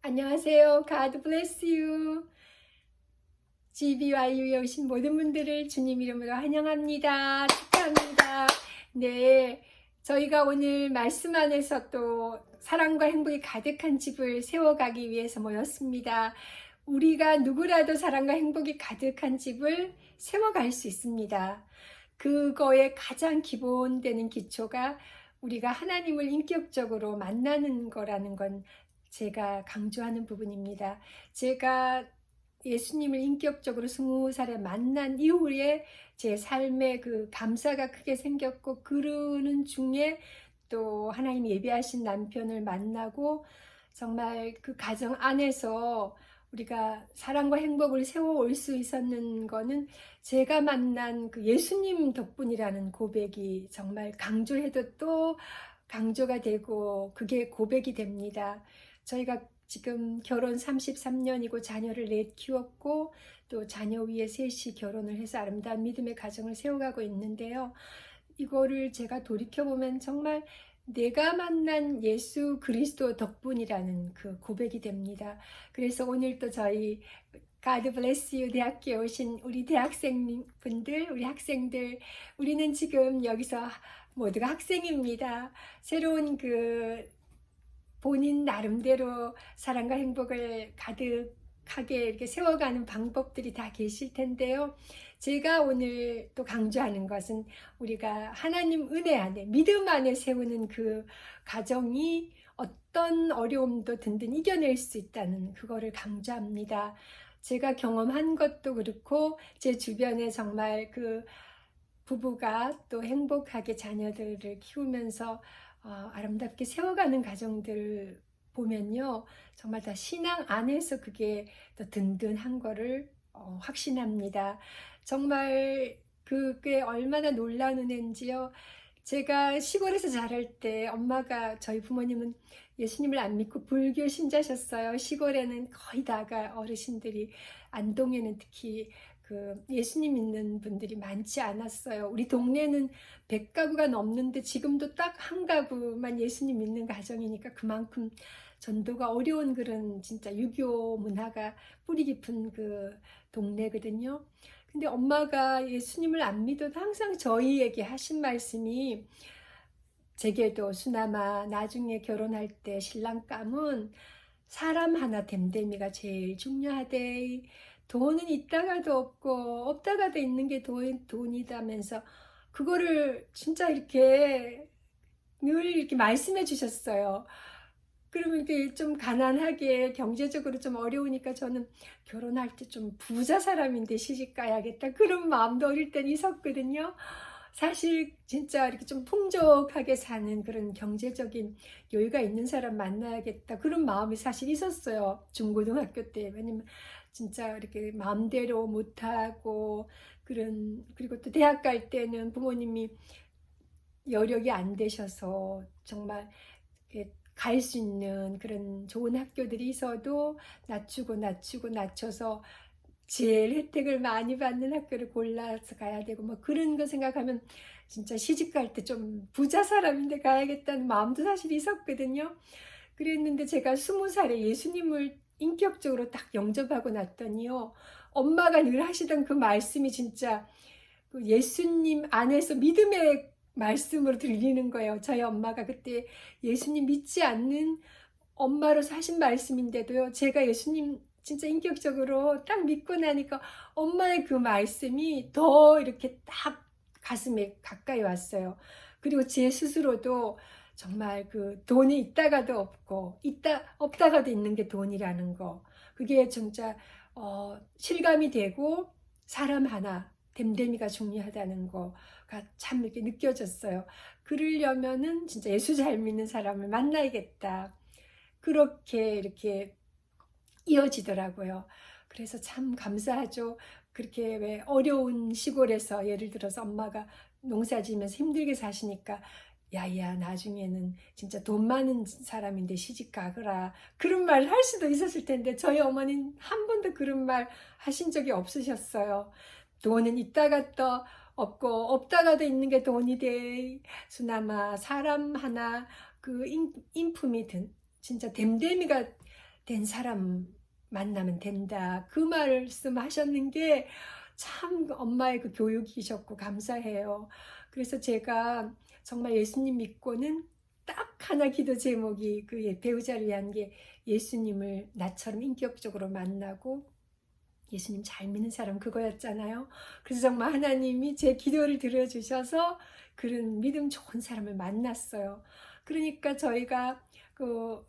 안녕하세요. God bless you. GBYU에 오신 모든 분들을 주님 이름으로 환영합니다. 축하합니다. 네, 저희가 오늘 말씀 안에서 또 사랑과 행복이 가득한 집을 세워가기 위해서 모였습니다. 우리가 누구라도 사랑과 행복이 가득한 집을 세워갈 수 있습니다. 그거의 가장 기본 되는 기초가 우리가 하나님을 인격적으로 만나는 거라는 건 제가 강조하는 부분입니다. 제가 예수님을 인격적으로 20살에 만난 이후에 제 삶에 그 감사가 크게 생겼고, 그러는 중에 또 하나님 예비하신 남편을 만나고 정말 그 가정 안에서 우리가 사랑과 행복을 세워올 수 있었는 거는 제가 만난 그 예수님 덕분이라는 고백이 정말 강조해도 또 강조가 되고 그게 고백이 됩니다. 저희가 지금 결혼 33년이고 자녀를 넷 키웠고 또 자녀 위에 셋이 결혼을 해서 아름다운 믿음의 가정을 세워가고 있는데요. 이거를 제가 돌이켜보면 정말 내가 만난 예수 그리스도 덕분이라는 그 고백이 됩니다. 그래서 오늘 또 저희 God bless you 대학교에 오신 우리 대학생분들, 우리 학생들, 우리는 지금 여기서 모두가 학생입니다. 새로운 그 본인 나름대로 사랑과 행복을 가득하게 이렇게 세워가는 방법들이 다 계실 텐데요. 제가 오늘 또 강조하는 것은 우리가 하나님 은혜 안에, 믿음 안에 세우는 그 가정이 어떤 어려움도 든든히 이겨낼 수 있다는 그거를 강조합니다. 제가 경험한 것도 그렇고 제 주변에 정말 그 부부가 또 행복하게 자녀들을 키우면서 아름답게 세워가는 가정들 보면요, 정말 다 신앙 안에서 그게 더 든든한 거를 확신합니다. 정말 그게 얼마나 놀라운 은혜인지요. 제가 시골에서 자랄 때 엄마가, 저희 부모님은 예수님을 안 믿고 불교 신자셨어요. 시골에는 거의 다가 어르신들이, 안동에는 특히 그 예수님 믿는 분들이 많지 않았어요. 우리 동네는 100가구가 넘는데 지금도 딱 한 가구만 예수님 믿는 가정이니까 그만큼 전도가 어려운 그런 진짜 유교 문화가 뿌리 깊은 그 동네거든요. 근데 엄마가 예수님을 안 믿어도 항상 저희에게 하신 말씀이, 제게도 수남아 나중에 결혼할 때 신랑감은 사람 하나 됨됨이가 제일 중요하대. 돈은 있다가도 없고 없다가도 있는 게 돈이다면서 그거를 진짜 이렇게 늘 이렇게 말씀해 주셨어요. 그러면 이렇게 좀 가난하게 경제적으로 좀 어려우니까 저는 결혼할 때 좀 부자 사람인데 시집 가야겠다 그런 마음도 어릴 땐 있었거든요. 사실 진짜 이렇게 좀 풍족하게 사는 그런 경제적인 여유가 있는 사람 만나야겠다 그런 마음이 사실 있었어요. 중고등학교 때. 왜냐면 진짜 이렇게 마음대로 못하고 그리고 또 대학 갈 때는 부모님이 여력이 안 되셔서 정말 갈 수 있는 그런 좋은 학교들이 있어도 낮춰서 제일 혜택을 많이 받는 학교를 골라서 가야 되고 뭐 그런 거 생각하면 진짜 시집 갈 때 좀 부자 사람인데 가야겠다는 마음도 사실 있었거든요. 그랬는데 제가 20살에 예수님을 인격적으로 딱 영접하고 났더니요, 엄마가 늘 하시던 그 말씀이 진짜 그 예수님 안에서 믿음의 말씀으로 들리는 거예요. 저희 엄마가 그때 예수님 믿지 않는 엄마로서 하신 말씀인데도요, 제가 예수님 진짜 인격적으로 딱 믿고 나니까 엄마의 그 말씀이 더 이렇게 딱 가슴에 가까이 왔어요. 그리고 제 스스로도 정말 그 돈이 있다가도 없고 없다가도 있는 게 돈이라는 거, 그게 진짜 실감이 되고 사람 하나 됨됨이가 중요하다는 거가 참 이렇게 느껴졌어요. 그러려면은 진짜 예수 잘 믿는 사람을 만나야겠다. 그렇게 이렇게 이어지더라고요. 그래서 참 감사하죠. 그렇게 왜 어려운 시골에서 예를 들어서 엄마가 농사 지으면서 힘들게 사시니까 야야 나중에는 진짜 돈 많은 사람인데 시집 가거라 그런 말 할 수도 있었을 텐데 저희 어머니는 한 번도 그런 말 하신 적이 없으셨어요. 돈은 있다가 또 없고 없다가도 있는 게 돈이 돼. 수남아 사람 하나 그 인품이 진짜 됨됨이가 된 사람 만나면 된다. 그 말씀 하셨는 게 참 엄마의 그 교육이셨고 감사해요. 그래서 제가 정말 예수님 믿고는 딱 하나 기도 제목이 그 배우자를 위한 게 예수님을 나처럼 인격적으로 만나고 예수님 잘 믿는 사람 그거였잖아요. 그래서 정말 하나님이 제 기도를 들어주셔서 그런 믿음 좋은 사람을 만났어요. 그러니까 저희가 그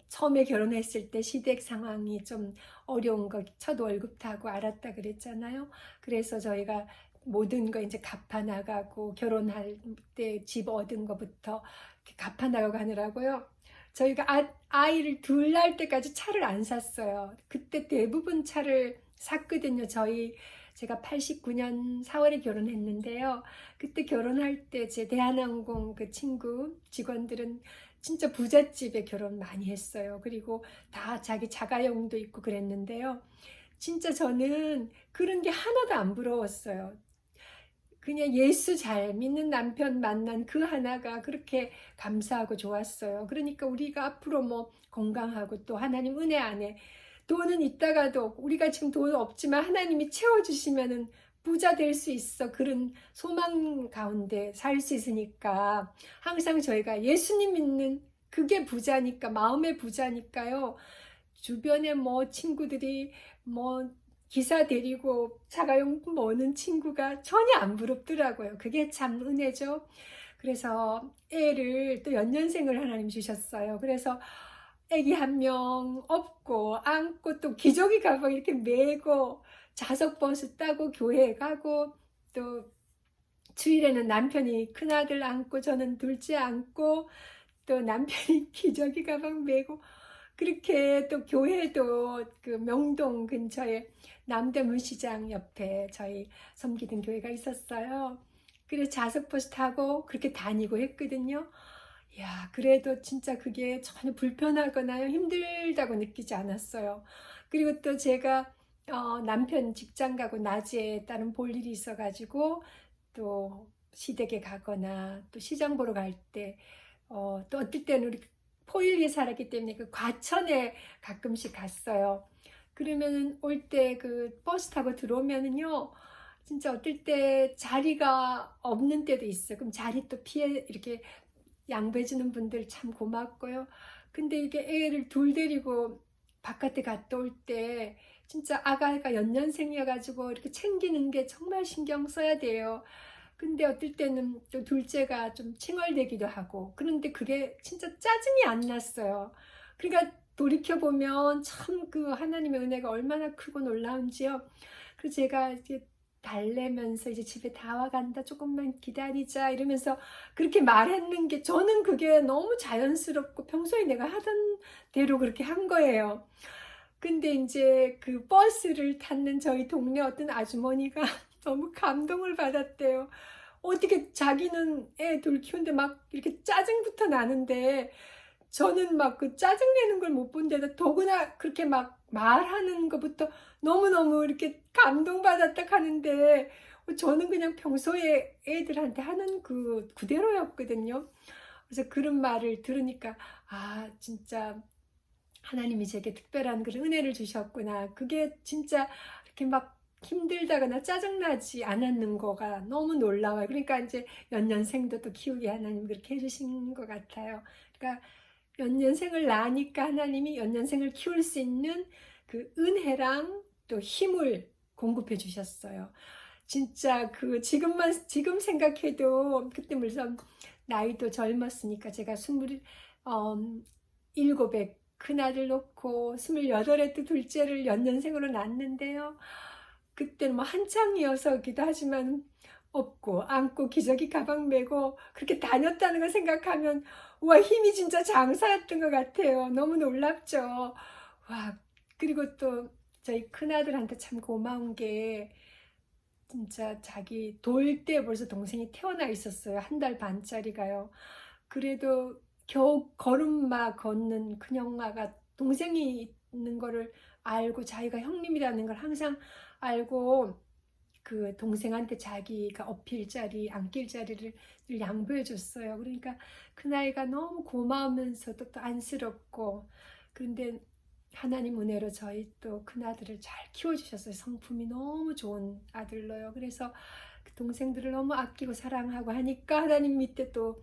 처음에 결혼했을 때 시댁 상황이 좀 어려운 거 첫 월급 타고 알았다 그랬잖아요. 그래서 저희가 모든 거 이제 갚아 나가고 결혼할 때 집 얻은 거부터 갚아 나가고 하느라고요. 저희가 아이를 둘 낳을 때까지 차를 안 샀어요. 그때 대부분 차를 샀거든요. 제가 89년 4월에 결혼했는데요. 그때 결혼할 때 제 대한항공 그 친구 직원들은 진짜 부잣집에 결혼 많이 했어요. 그리고 다 자기 자가용도 있고 그랬는데요. 진짜 저는 그런 게 하나도 안 부러웠어요. 그냥 예수 잘 믿는 남편 만난 그 하나가 그렇게 감사하고 좋았어요. 그러니까 우리가 앞으로 뭐 건강하고 또 하나님 은혜 안에 돈은 있다가도 우리가 지금 돈 없지만 하나님이 채워주시면은 부자 될 수 있어. 그런 소망 가운데 살 수 있으니까 항상 저희가 예수님 믿는 그게 부자니까, 마음의 부자니까요. 주변에 뭐 친구들이 뭐 기사 데리고 자가용 모는 친구가 전혀 안 부럽더라고요. 그게 참 은혜죠. 그래서 애를 또 연년생을 하나님 주셨어요. 그래서 애기 한 명 업고 안고 또 기저귀 가방 이렇게 메고 자석버스 따고 교회 가고 또 주일에는 남편이 큰아들 안고 저는 둘째 안고 또 남편이 기저귀 가방 메고 그렇게 또 교회도 그 명동 근처에 남대문 시장 옆에 저희 섬기던 교회가 있었어요. 그래서 자석버스 타고 그렇게 다니고 했거든요. 야, 그래도 진짜 그게 전혀 불편하거나 힘들다고 느끼지 않았어요. 그리고 또 제가 남편 직장 가고 낮에 다른 볼 일이 있어가지고 또 시댁에 가거나 또 시장 보러 갈 때 또 어떨 때는 우리 포일리에 살았기 때문에 그 과천에 가끔씩 갔어요. 그러면 올 때 그 버스 타고 들어오면은요, 진짜 어떨 때 자리가 없는 때도 있어요. 그럼 자리 또 피해 이렇게 양보해주는 분들 참 고맙고요. 근데 이게 애를 둘 데리고 바깥에 갔다 올 때 진짜 아가가 연년생이어가지고 이렇게 챙기는 게 정말 신경 써야 돼요. 근데 어떨 때는 또 둘째가 좀 칭얼대기도 하고 그런데 그게 진짜 짜증이 안 났어요. 그러니까 돌이켜보면 참 그 하나님의 은혜가 얼마나 크고 놀라운지요. 그래서 제가 이제 달래면서 이제 집에 다 와간다 조금만 기다리자 이러면서 그렇게 말했는 게 저는 그게 너무 자연스럽고 평소에 내가 하던 대로 그렇게 한 거예요. 근데 이제 그 버스를 탔는 저희 동네 어떤 아주머니가 너무 감동을 받았대요. 어떻게 자기는 애 둘 키우는데 막 이렇게 짜증부터 나는데 저는 막 그 짜증내는 걸 못 본 데다 더구나 그렇게 막 말하는 것부터 너무너무 이렇게 감동받았다 하는데 저는 그냥 평소에 애들한테 하는 그대로였거든요. 그래서 그런 말을 들으니까 아 진짜 하나님이 제게 특별한 그런 은혜를 주셨구나. 그게 진짜 이렇게 막 힘들다거나 짜증나지 않았는 거가 너무 놀라워요. 그러니까 이제 연년생도 또 키우게 하나님 그렇게 해주신 것 같아요. 그러니까 연년생을 낳으니까 하나님이 연년생을 키울 수 있는 그 은혜랑 또 힘을 공급해 주셨어요. 진짜 지금 생각해도 그때 물론 나이도 젊었으니까 제가 27에 큰아들 놓고 28에 또 둘째를 연년생으로 낳았는데요. 그때는 뭐 한창이어서기도 하지만 업고 안고 기저귀 가방 메고 그렇게 다녔다는 걸 생각하면 와 힘이 진짜 장사였던 것 같아요. 너무 놀랍죠. 와 그리고 또 저희 큰아들한테 참 고마운 게 진짜 자기 돌 때 벌써 동생이 태어나 있었어요. 한 달 반짜리가요. 그래도 겨우 걸음마 걷는 큰형아가 동생이 있는 거를 알고 자기가 형님이라는 걸 항상 알고 그 동생한테 자기가 업힐 자리, 안길 자리를 늘 양보해 줬어요. 그러니까 그 나이가 너무 고마우면서도 또 안쓰럽고 그런데 하나님 은혜로 저희 또 큰아들을 잘 키워주셨어요. 성품이 너무 좋은 아들로요. 그래서 그 동생들을 너무 아끼고 사랑하고 하니까 하나님 밑에 또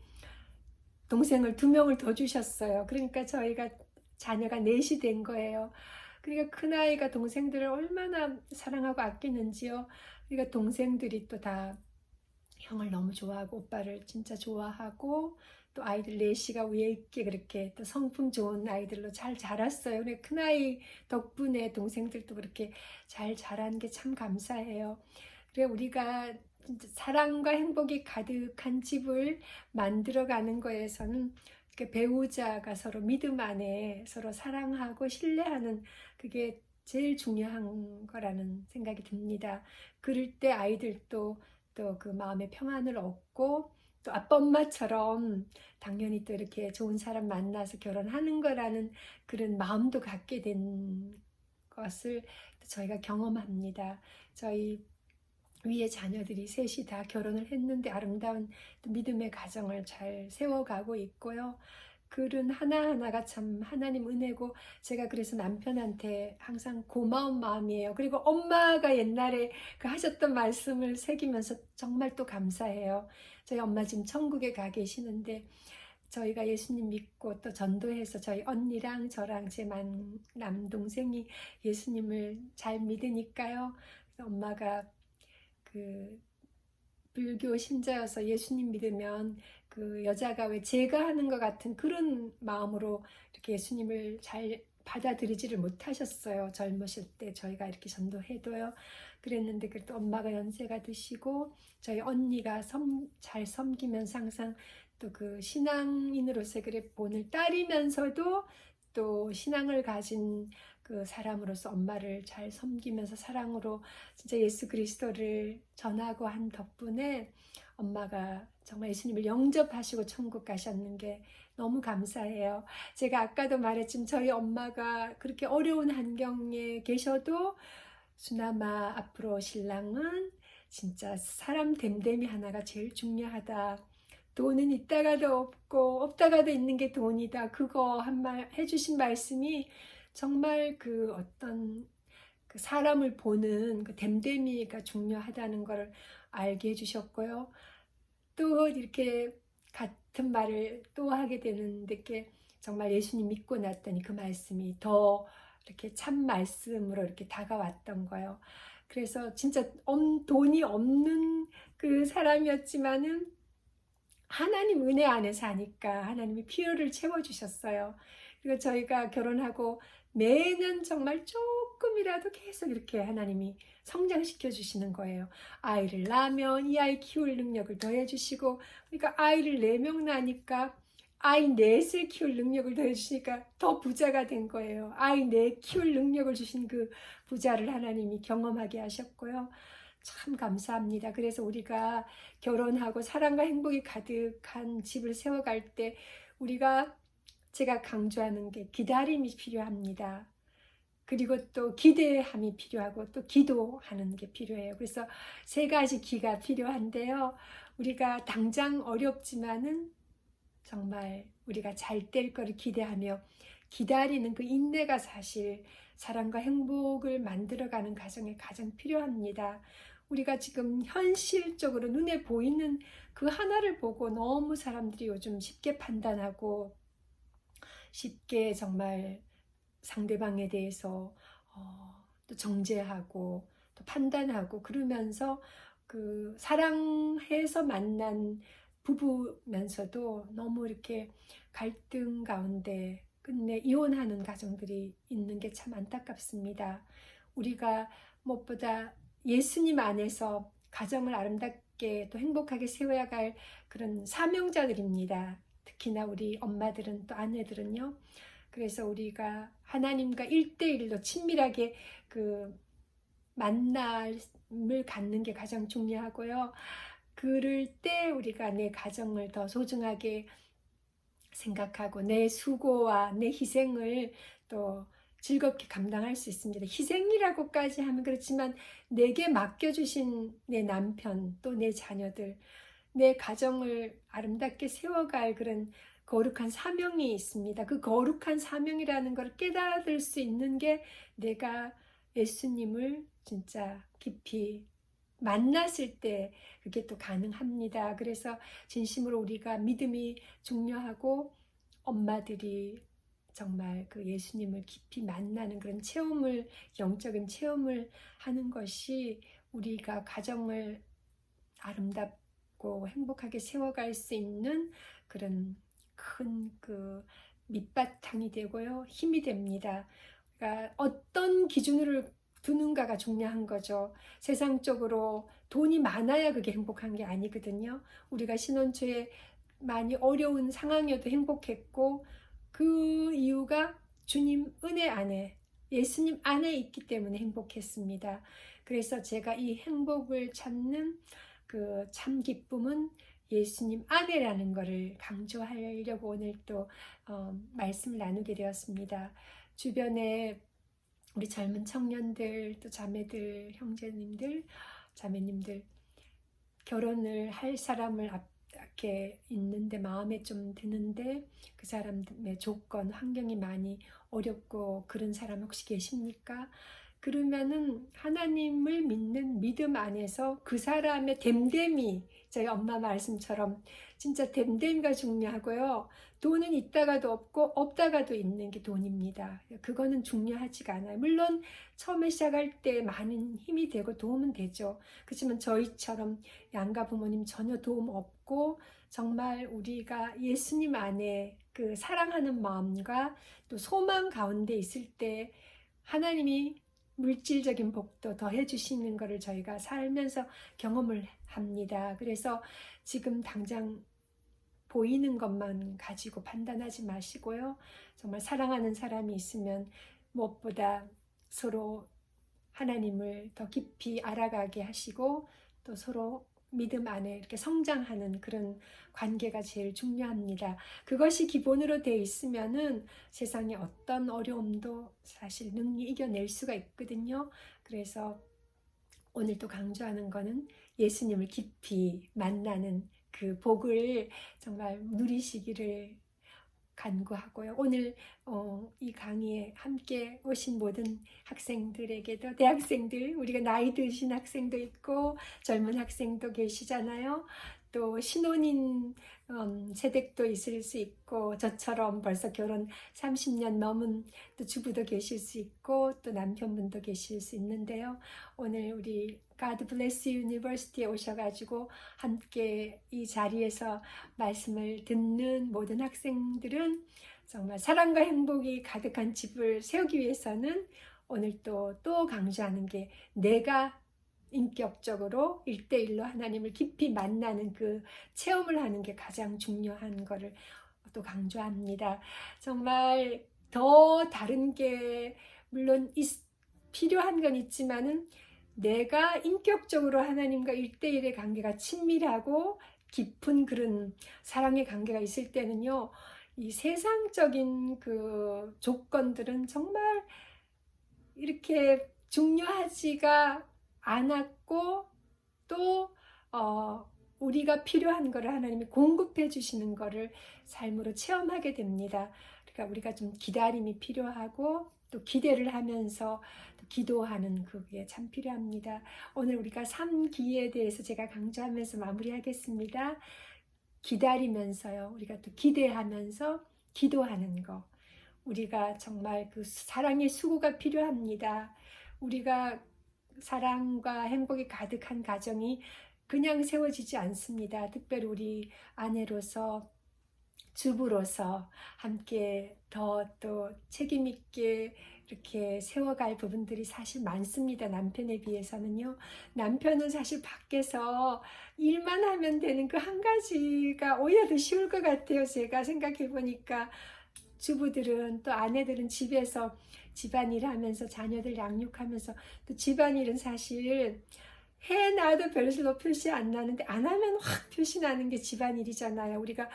동생을 2명을 더 주셨어요. 그러니까 저희가 자녀가 4이 된 거예요. 그러니까 큰아이가 동생들을 얼마나 사랑하고 아끼는지요. 그러니까 동생들이 또 다 형을 너무 좋아하고 오빠를 진짜 좋아하고 또 아이들 4가 위에 있게 그렇게 또 성품 좋은 아이들로 잘 자랐어요. 그래 큰아이 덕분에 동생들도 그렇게 잘 자란 게 참 감사해요. 그래 우리가 진짜 사랑과 행복이 가득한 집을 만들어가는 거에서는 이렇게 배우자가 서로 믿음 안에 서로 사랑하고 신뢰하는 그게 제일 중요한 거라는 생각이 듭니다. 그럴 때 아이들도 또 그 마음의 평안을 얻고 또 아빠 엄마처럼 당연히 또 이렇게 좋은 사람 만나서 결혼하는 거라는 그런 마음도 갖게 된 것을 저희가 경험합니다. 저희 위에 자녀들이 3이 다 결혼을 했는데 아름다운 믿음의 가정을 잘 세워가고 있고요. 글은 하나하나가 참 하나님 은혜고 제가 그래서 남편한테 항상 고마운 마음이에요. 그리고 엄마가 옛날에 그 하셨던 말씀을 새기면서 정말 또 감사해요. 저희 엄마 지금 천국에 가 계시는데 저희가 예수님 믿고 또 전도해서 저희 언니랑 저랑 제 남동생이 예수님을 잘 믿으니까요. 엄마가 그 불교 신자여서 예수님 믿으면 그 여자가 왜 제가 하는 것 같은 그런 마음으로 이렇게 예수님을 잘 받아들이지를 못하셨어요. 젊으실 때 저희가 이렇게 전도해도요. 그랬는데 그래도 엄마가 연세가 드시고 저희 언니가 잘 섬기면서 항상 또 그 신앙인으로서의 그래 본을 따르면서도 또 신앙을 가진 그 사람으로서 엄마를 잘 섬기면서 사랑으로 진짜 예수 그리스도를 전하고 한 덕분에 엄마가 정말 예수님을 영접하시고 천국 가셨는 게 너무 감사해요. 제가 아까도 말했지만 저희 엄마가 그렇게 어려운 환경에 계셔도 수나마 앞으로 신랑은 진짜 사람 됨됨이 하나가 제일 중요하다. 돈은 있다가도 없고 없다가도 있는 게 돈이다. 그거 한 말 해주신 말씀이 정말 그 어떤 그 사람을 보는 그 됨됨이가 중요하다는 걸 알게 해주셨고요. 또 이렇게 같은 말을 또 하게 되는데 정말 예수님 믿고 났더니 그 말씀이 더 이렇게 참 말씀으로 이렇게 다가왔던 거예요. 그래서 진짜 돈이 없는 그 사람이었지만은 하나님 은혜 안에 사니까 하나님이 필요를 채워주셨어요. 그리고 저희가 결혼하고 매년 정말 조금이라도 계속 이렇게 하나님이 성장시켜 주시는 거예요. 아이를 낳으면 이 아이 키울 능력을 더해주시고, 그러니까 아이를 4명 낳으니까 아이 4을 키울 능력을 더해주시니까 더 부자가 된 거예요. 아이 4 키울 능력을 주신 그 부자를 하나님이 경험하게 하셨고요. 참 감사합니다. 그래서 우리가 결혼하고 사랑과 행복이 가득한 집을 세워갈 때 제가 강조하는 게 기다림이 필요합니다. 그리고 또 기대함이 필요하고 또 기도하는 게 필요해요. 그래서 3가지 기가 필요한데요. 우리가 당장 어렵지만은 정말 우리가 잘 될 거를 기대하며 기다리는 그 인내가 사실 사랑과 행복을 만들어가는 과정에 가장 필요합니다. 우리가 지금 현실적으로 눈에 보이는 그 하나를 보고 너무 사람들이 요즘 쉽게 판단하고 쉽게 정말 상대방에 대해서 또 정죄하고 또 판단하고 그러면서 그 사랑해서 만난 부부면서도 너무 이렇게 갈등 가운데 끝내 이혼하는 가정들이 있는 게 참 안타깝습니다. 우리가 무엇보다 예수님 안에서 가정을 아름답게 또 행복하게 세워야 할 그런 사명자들입니다. 특히나 우리 엄마들은 또 아내들은요. 그래서 우리가 하나님과 1대1로 친밀하게 그 만남을 갖는 게 가장 중요하고요. 그럴 때 우리가 내 가정을 더 소중하게 생각하고 내 수고와 내 희생을 또 즐겁게 감당할 수 있습니다. 희생이라고까지 하면 그렇지만 내게 맡겨주신 내 남편 또 내 자녀들 내 가정을 아름답게 세워갈 그런 거룩한 사명이 있습니다. 그 거룩한 사명이라는 걸 깨달을 수 있는 게 내가 예수님을 진짜 깊이 만났을 때 그게 또 가능합니다. 그래서 진심으로 우리가 믿음이 중요하고 엄마들이 정말 그 예수님을 깊이 만나는 그런 체험을, 영적인 체험을 하는 것이 우리가 가정을 아름답고 행복하게 세워갈 수 있는 그런 큰 그 밑바탕이 되고요. 힘이 됩니다. 그러니까 어떤 기준으로 두는가가 중요한 거죠. 세상적으로 돈이 많아야 그게 행복한 게 아니거든요. 우리가 신혼 초에 많이 어려운 상황이어도 행복했고 그 이유가 주님 은혜 안에 예수님 안에 있기 때문에 행복했습니다. 그래서 제가 이 행복을 찾는 그 참 기쁨은 예수님 안에라는 것을 강조하려고 오늘 또 말씀을 나누게 되었습니다. 주변에 우리 젊은 청년들, 또 자매들, 형제님들, 자매님들 결혼을 할 사람을 앞에 있는데 마음에 좀 드는데 그 사람의 조건, 환경이 많이 어렵고 그런 사람 혹시 계십니까? 그러면은 하나님을 믿는 믿음 안에서 그 사람의 됨됨이, 저희 엄마 말씀처럼 진짜 됨됨이가 중요하고요. 돈은 있다가도 없고 없다가도 있는 게 돈입니다. 그거는 중요하지가 않아요. 물론 처음에 시작할 때 많은 힘이 되고 도움은 되죠. 그렇지만 저희처럼 양가 부모님 전혀 도움 없고 정말 우리가 예수님 안에 그 사랑하는 마음과 또 소망 가운데 있을 때 하나님이 물질적인 복도 더해 주시는 것을 저희가 살면서 경험을 합니다. 그래서 지금 당장 보이는 것만 가지고 판단하지 마시고요. 정말 사랑하는 사람이 있으면 무엇보다 서로 하나님을 더 깊이 알아가게 하시고 또 서로 믿음 안에 이렇게 성장하는 그런 관계가 제일 중요합니다. 그것이 기본으로 되어 있으면은 세상의 어떤 어려움도 사실 능히 이겨낼 수가 있거든요. 그래서 오늘 또 강조하는 거는 예수님을 깊이 만나는 그 복을 정말 누리시기를 간구하고요. 오늘 이 강의에 함께 오신 모든 학생들에게도, 대학생들, 우리가 나이 드신 학생도 있고 젊은 학생도 계시잖아요. 또 신혼인 세댁도 있을 수 있고 저처럼 벌써 결혼 30년 넘은 또 주부도 계실 수 있고 또 남편분도 계실 수 있는데요. 오늘 우리 God Bless University에 오셔가지고 함께 이 자리에서 말씀을 듣는 모든 학생들은 정말 사랑과 행복이 가득한 집을 세우기 위해서는 오늘 또 강조하는 게 내가 인격적으로 1대1로 하나님을 깊이 만나는 그 체험을 하는 게 가장 중요한 거를 또 강조합니다. 정말 더 다른 게 물론 필요한 건 있지만은 내가 인격적으로 하나님과 1대1의 관계가 친밀하고 깊은 그런 사랑의 관계가 있을 때는요, 이 세상적인 그 조건들은 정말 이렇게 중요하지가 않았고 또 우리가 필요한 것을 하나님이 공급해 주시는 것을 삶으로 체험하게 됩니다. 그러니까 우리가 좀 기다림이 필요하고 또 기대를 하면서 또 기도하는 그게 참 필요합니다. 오늘 우리가 3기에 대해서 제가 강조하면서 마무리하겠습니다. 기다리면서요. 우리가 또 기대하면서 기도하는 거. 우리가 정말 그 사랑의 수고가 필요합니다. 우리가 사랑과 행복이 가득한 가정이 그냥 세워지지 않습니다. 특별히 우리 아내로서 주부로서 함께 더 또 책임 있게 이렇게 세워갈 부분들이 사실 많습니다. 남편에 비해서는요. 남편은 사실 밖에서 일만 하면 되는 그 한 가지가 오히려 더 쉬울 것 같아요. 제가 생각해 보니까 주부들은 또 아내들은 집에서 집안일 하면서 자녀들 양육하면서 또 집안일은 사실 해놔도 별로 표시 안 나는데 안 하면 확 표시 나는 게 집안일이잖아요. 우리가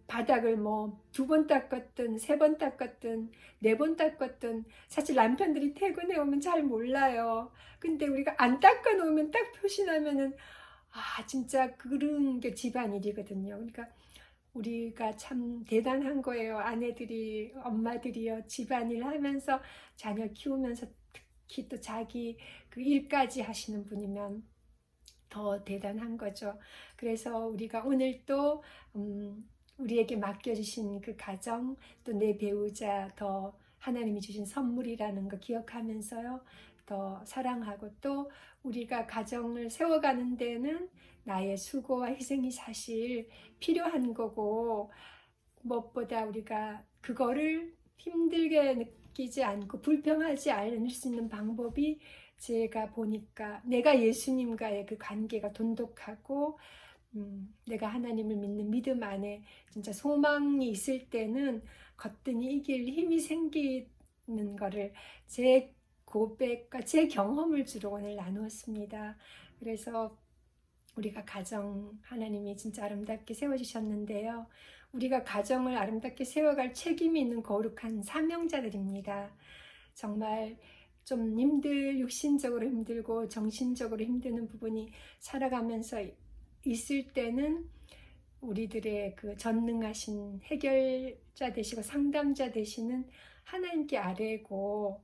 바닥을 뭐 2번 닦았든 3번 닦았든 4번 닦았든 사실 남편들이 퇴근해 오면 잘 몰라요. 근데 우리가 안 닦아 놓으면 딱 표시 나면은 진짜 그런 게 집안일이거든요. 그러니까 우리가 참 대단한 거예요. 아내들이, 엄마들이요. 집안일 하면서 자녀 키우면서 특히 또 자기 그 일까지 하시는 분이면 더 대단한 거죠. 그래서 우리가 오늘 또 우리에게 맡겨주신 그 가정, 또 내 배우자, 더 하나님이 주신 선물이라는 거 기억하면서요. 더 사랑하고, 또 우리가 가정을 세워가는 데는 나의 수고와 희생이 사실 필요한 거고, 무엇보다 우리가 그거를 힘들게 느끼지 않고 불평하지 않을 수 있는 방법이, 제가 보니까 내가 예수님과의 그 관계가 돈독하고 내가 하나님을 믿는 믿음 안에 진짜 소망이 있을 때는 거뜬히 이길 힘이 생기는 거를, 제 고백과 제 경험을 주로 오늘 나누었습니다. 그래서 우리가 가정 하나님이 진짜 아름답게 세워주셨는데요. 우리가 가정을 아름답게 세워갈 책임이 있는 거룩한 사명자들입니다. 정말 좀 육신적으로 힘들고 정신적으로 힘드는 부분이 살아가면서 있을 때는 우리들의 그 전능하신 해결자 되시고 상담자 되시는 하나님께 아뢰고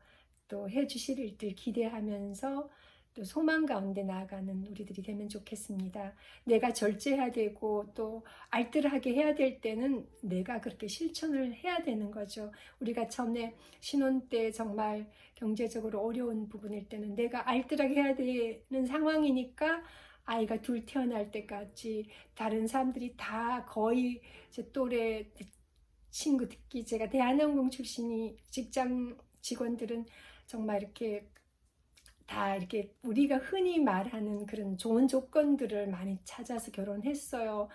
또 해주실 일들 기대하면서 또 소망 가운데 나아가는 우리들이 되면 좋겠습니다. 내가 절제해야 되고 또 알뜰하게 해야 될 때는 내가 그렇게 실천을 해야 되는 거죠. 우리가 처음에 신혼 때 정말 경제적으로 어려운 부분일 때는 내가 알뜰하게 해야 되는 상황이니까 아이가 둘 태어날 때까지 다른 사람들이 다 거의 제 또래 친구, 특히 제가 대한항공 출신이 직장 직원들은 정말 이렇게 다 이렇게 우리가 흔히 말하는 그런 좋은 조건들을 많이 찾아서 결혼했어요.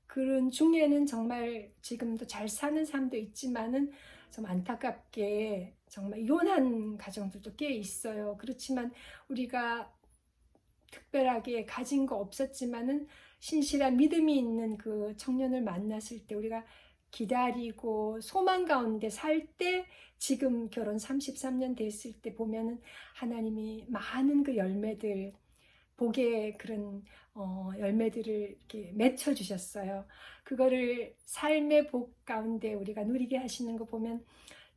그런 중에는 정말 지금도 잘 사는 사람도 있지만은 좀 안타깝게 정말 이혼한 가정들도 꽤 있어요. 그렇지만 우리가 특별하게 가진 거 없었지만은 신실한 믿음이 있는 그 청년을 만났을 때 우리가 기다리고 소망 가운데 살 때, 지금 결혼 33년 됐을 때 보면은 하나님이 많은 그 열매들, 복의 그런 열매들을 이렇게 맺혀 주셨어요. 그거를 삶의 복 가운데 우리가 누리게 하시는 거 보면,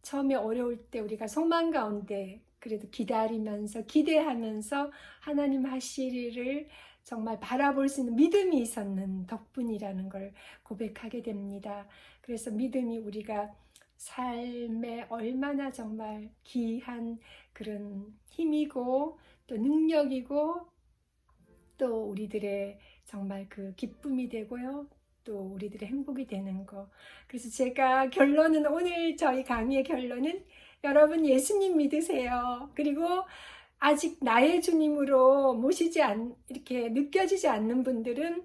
처음에 어려울 때 우리가 소망 가운데 그래도 기다리면서 기대하면서 하나님 하실 일을 정말 바라볼 수 있는 믿음이 있었는 덕분이라는 걸 고백하게 됩니다. 그래서 믿음이 우리가 삶에 얼마나 정말 귀한 그런 힘이고 또 능력이고 또 우리들의 정말 그 기쁨이 되고요. 또 우리들의 행복이 되는 거. 그래서 제가 결론은, 오늘 저희 강의의 결론은, 여러분 예수님 믿으세요. 그리고 아직 나의 주님으로 이렇게 느껴지지 않는 분들은,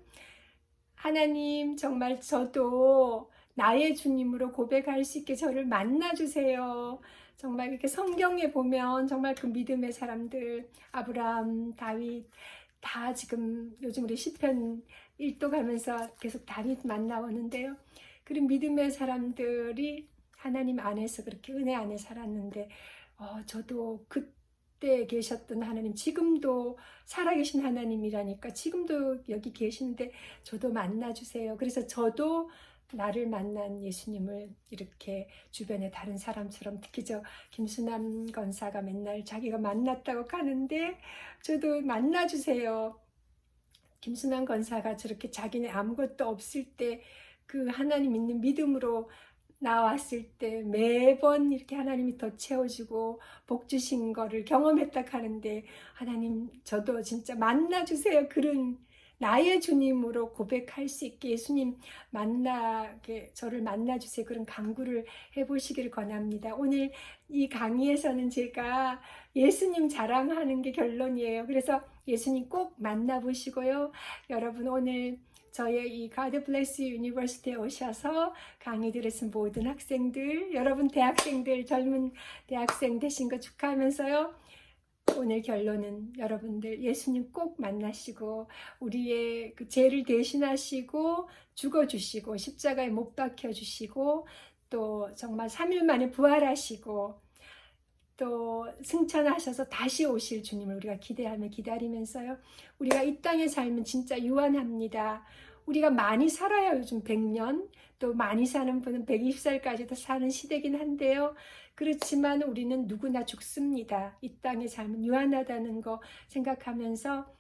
하나님 정말 저도 나의 주님으로 고백할 수 있게 저를 만나주세요. 정말 이렇게 성경에 보면 정말 그 믿음의 사람들, 아브라함, 다윗, 다 지금 요즘 우리 시편 1도 가면서 계속 다윗만 나오는데요. 그런 믿음의 사람들이 하나님 안에서 그렇게 은혜 안에 살았는데, 저도 그때 계셨던 하나님, 지금도 살아계신 하나님이라니까, 지금도 여기 계시는데 저도 만나주세요. 그래서 저도 나를 만난 예수님을 이렇게 주변에 다른 사람처럼, 특히 저 김수남 권사가 맨날 자기가 만났다고 하는데 저도 만나주세요. 김수남 권사가 저렇게 자기네 아무것도 없을 때 그 하나님 믿는 믿음으로 나왔을 때 매번 이렇게 하나님이 더 채워주고 복 주신 거를 경험했다 하는데, 하나님 저도 진짜 만나주세요. 그런 나의 주님으로 고백할 수 있게 예수님 저를 만나주세요. 그런 간구를 해보시기를 권합니다. 오늘 이 강의에서는 제가 예수님 자랑하는 게 결론이에요. 그래서 예수님 꼭 만나보시고요. 여러분 오늘 저의 이 God Bless University에 오셔서 강의 들으신 모든 학생들, 여러분 대학생들, 젊은 대학생 되신 거 축하하면서요. 오늘 결론은 여러분들 예수님 꼭 만나시고 우리의 그 죄를 대신하시고 죽어주시고 십자가에 못 박혀주시고 또 정말 3일 만에 부활하시고 또 승천하셔서 다시 오실 주님을 우리가 기대하며 기다리면서요. 우리가 이 땅의 삶은 진짜 유한합니다. 우리가 많이 살아요. 요즘 100년, 또 많이 사는 분은 120살까지도 사는 시대긴 한데요. 그렇지만 우리는 누구나 죽습니다. 이 땅의 삶은 유한하다는 거 생각하면서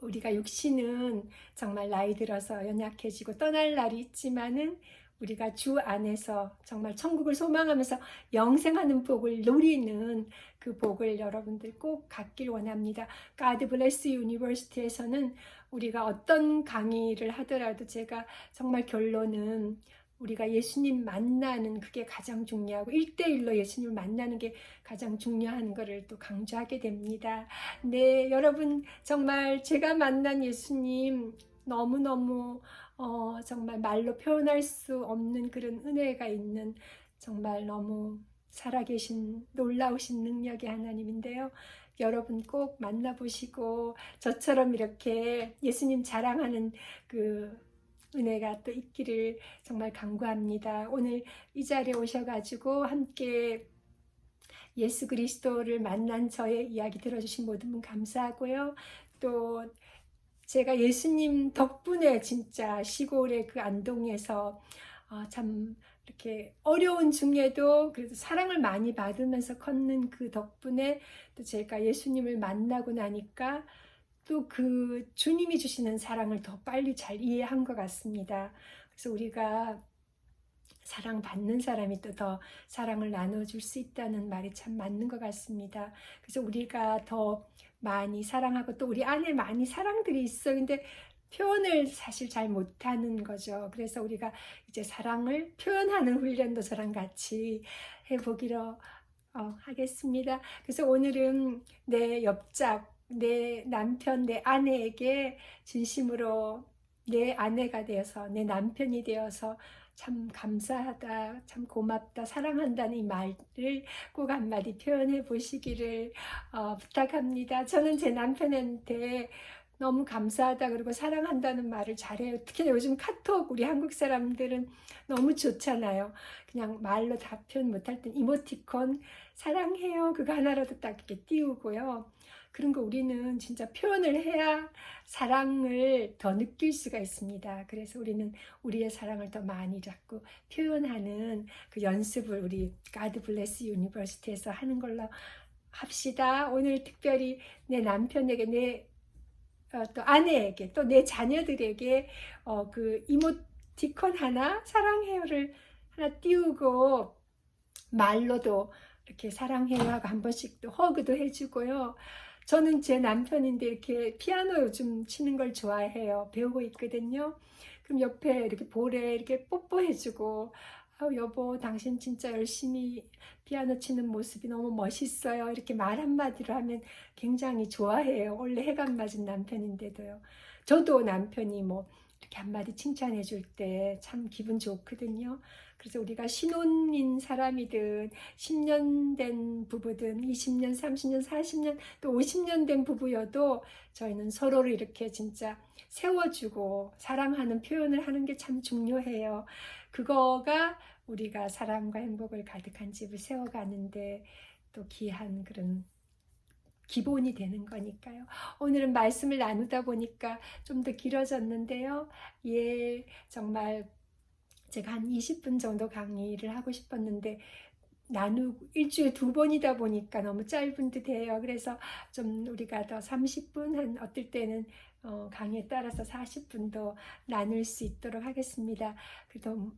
우리가 육신은 정말 나이 들어서 연약해지고 떠날 날이 있지만은 우리가 주 안에서 정말 천국을 소망하면서 영생하는 복을 누리는 그 복을 여러분들 꼭 갖길 원합니다. God Bless University에서는 우리가 어떤 강의를 하더라도 제가 정말 결론은 우리가 예수님 만나는 그게 가장 중요하고 1대1로 예수님을 만나는 게 가장 중요한 것을 또 강조하게 됩니다. 네, 여러분 정말 제가 만난 예수님 너무너무 정말 말로 표현할 수 없는 그런 은혜가 있는 정말 너무 살아계신 놀라우신 능력의 하나님인데요. 여러분 꼭 만나보시고 저처럼 이렇게 예수님 자랑하는 그 은혜가 또 있기를 정말 간구합니다. 오늘 이 자리에 오셔가지고 함께 예수 그리스도를 만난 저의 이야기 들어주신 모든 분 감사하고요. 또 제가 예수님 덕분에 진짜 시골의 그 안동에서 참 이렇게 어려운 중에도 그래도 사랑을 많이 받으면서 컸는 그 덕분에 또 제가 예수님을 만나고 나니까 또 그 주님이 주시는 사랑을 더 빨리 잘 이해한 것 같습니다. 그래서 우리가 사랑받는 사람이 또 더 사랑을 나눠줄 수 있다는 말이 참 맞는 것 같습니다. 그래서 우리가 더 많이 사랑하고 또 우리 안에 많이 사랑들이 있어요. 근데 표현을 사실 잘 못하는 거죠. 그래서 우리가 이제 사랑을 표현하는 훈련도 저랑 같이 해보기로 하겠습니다. 그래서 오늘은 내 옆작, 내 남편, 내 아내에게 진심으로 내 아내가 되어서 내 남편이 되어서 참 감사하다, 참 고맙다, 사랑한다는 이 말을 꼭 한마디 표현해 보시기를 부탁합니다. 저는 제 남편한테 너무 감사하다 그리고 사랑한다는 말을 잘해요. 특히나 요즘 카톡 우리 한국 사람들은 너무 좋잖아요. 그냥 말로 답변 못할 땐 이모티콘 사랑해요 그거 하나라도 딱 이렇게 띄우고요. 그런 거 우리는 진짜 표현을 해야 사랑을 더 느낄 수가 있습니다. 그래서 우리는 우리의 사랑을 더 많이 자꾸 표현하는 그 연습을 우리 God Bless University에서 하는 걸로 합시다. 오늘 특별히 내 남편에게 또 아내에게 또 내 자녀들에게 그 이모티콘 하나 사랑해요를 하나 띄우고 말로도 이렇게 사랑해요 하고 한 번씩 또 허그도 해주고요. 저는 제 남편인데 이렇게 피아노 요즘 치는 걸 좋아해요. 배우고 있거든요. 그럼 옆에 이렇게 볼에 이렇게 뽀뽀해주고 여보 당신 진짜 열심히 피아노 치는 모습이 너무 멋있어요. 이렇게 말 한마디로 하면 굉장히 좋아해요. 원래 해감 맞은 남편인데도요. 저도 남편이 뭐 이렇게 한마디 칭찬해 줄 때 참 기분 좋거든요. 그래서 우리가 신혼인 사람이든 10년 된 부부든 20년, 30년, 40년 또 50년 된 부부여도 저희는 서로를 이렇게 진짜 세워주고 사랑하는 표현을 하는 게 참 중요해요. 그거가 우리가 사랑과 행복을 가득한 집을 세워가는데 또 귀한 그런 기본이 되는 거니까요. 오늘은 말씀을 나누다 보니까 좀 더 길어졌는데요. 예, 정말 제가 한 20분 정도 강의를 하고 싶었는데 나누고 일주일에 2번이다 보니까 너무 짧은 듯 해요. 그래서 좀 우리가 더 30분, 한 어떨 때는 강의에 따라서 40분도 나눌 수 있도록 하겠습니다. 그래도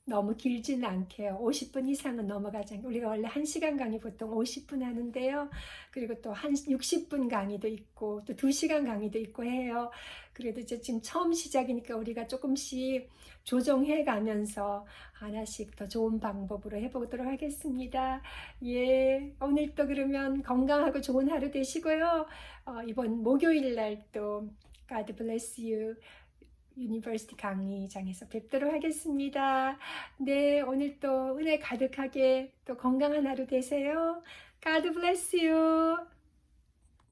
너무 길지는 않게요. 50분 이상은 넘어가지 않게. 우리가 원래 1시간 강의 보통 50분 하는데요. 그리고 또 60분 강의도 있고 또 2시간 강의도 있고 해요. 그래도 이제 지금 처음 시작이니까 우리가 조금씩 조정해 가면서 하나씩 더 좋은 방법으로 해보도록 하겠습니다. 예, 오늘 또 그러면 건강하고 좋은 하루 되시고요. 이번 목요일 날 또 God bless you. 유니버시티 강의장에서 뵙도록 하겠습니다. 네, 오늘 또 은혜 가득하게 또 건강한 하루 되세요. God bless you.